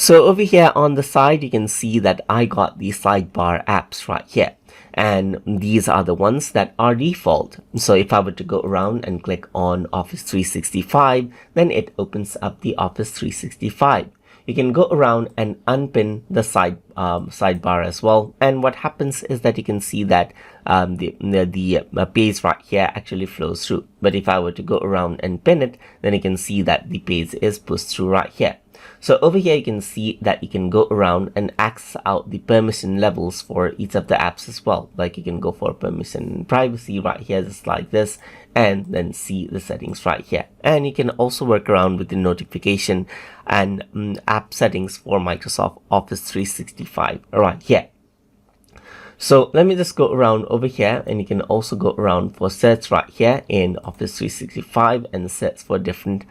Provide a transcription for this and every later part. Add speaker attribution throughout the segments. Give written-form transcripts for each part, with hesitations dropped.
Speaker 1: So over here on the side, you can see that I got the sidebar apps right here. And these are the ones that are default. So if I were to go around and click on Office 365, then it opens up the Office 365. You can go around and unpin the sidebar as well. And what happens is that you can see that the page right here actually flows through. But if I were to go around and pin it, then you can see that the page is pushed through right here. So over here, you can see that you can go around and access out the permission levels for each of the apps as well. Like you can go for permission and privacy right here, just like this, and then see the settings right here. And you can also work around with the notification and app settings for Microsoft Office 365 right here. So let me just go around over here, and you can also go around for search right here in Office 365 and search for different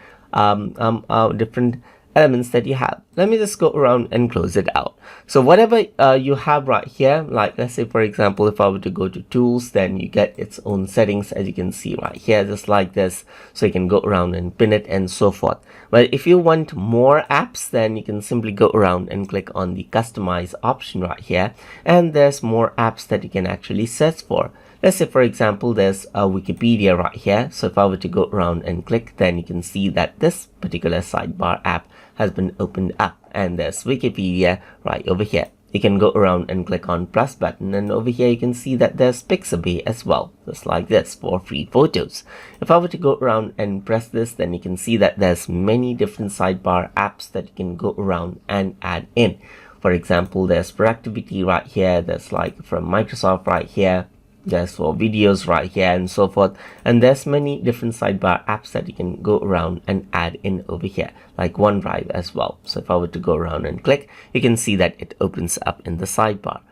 Speaker 1: elements that you have. Let me just go around and close it out. So whatever you have right here, like let's say for example, if I were to go to tools, then you get its own settings, as you can see right here, just like this. So you can go around and pin it and so forth. But if you want more apps, then you can simply go around and click on the customize option right here, and there's more apps that you can actually search for. Let's say for example, there's a Wikipedia right here. So if I were to go around and click, then you can see that this particular sidebar app has been opened up, and there's Wikipedia right over here. You can go around and click on plus button, and over here you can see that there's Pixabay as well, just like this, for free photos. If I were to go around and press this, then you can see that there's many different sidebar apps that you can go around and add in. For example, there's productivity right here, there's like from Microsoft right here, there's for videos right here and so forth, and there's many different sidebar apps that you can go around and add in over here, like OneDrive as well. So if I were to go around and click, you can see that it opens up in the sidebar.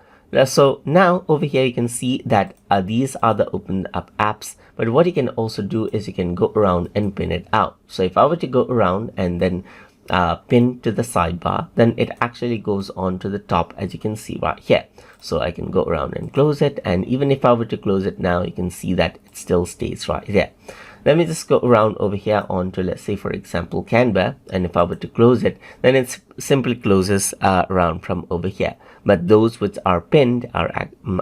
Speaker 1: So now over here you can see that these are the opened up apps, but what you can also do is you can go around and pin it out. So if I were to go around and then pin to the sidebar, then it actually goes on to the top, as you can see right here. So I can go around and close it, and even if I were to close it now, you can see that it still stays right there. Let me just go around over here onto, let's say for example, Canva, and if I were to close it, then it simply closes around from over here. But those which are pinned are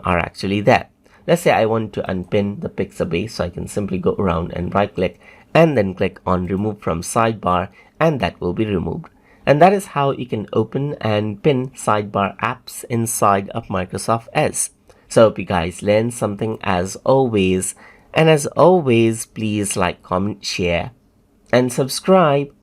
Speaker 1: actually there. Let's say I want to unpin the Pixabay, so I can simply go around and right click and then click on remove from sidebar, and that will be removed. And that is how you can open and pin sidebar apps inside of Microsoft Edge. So I hope you guys learned something as always. And as always, please like, comment, share, and subscribe.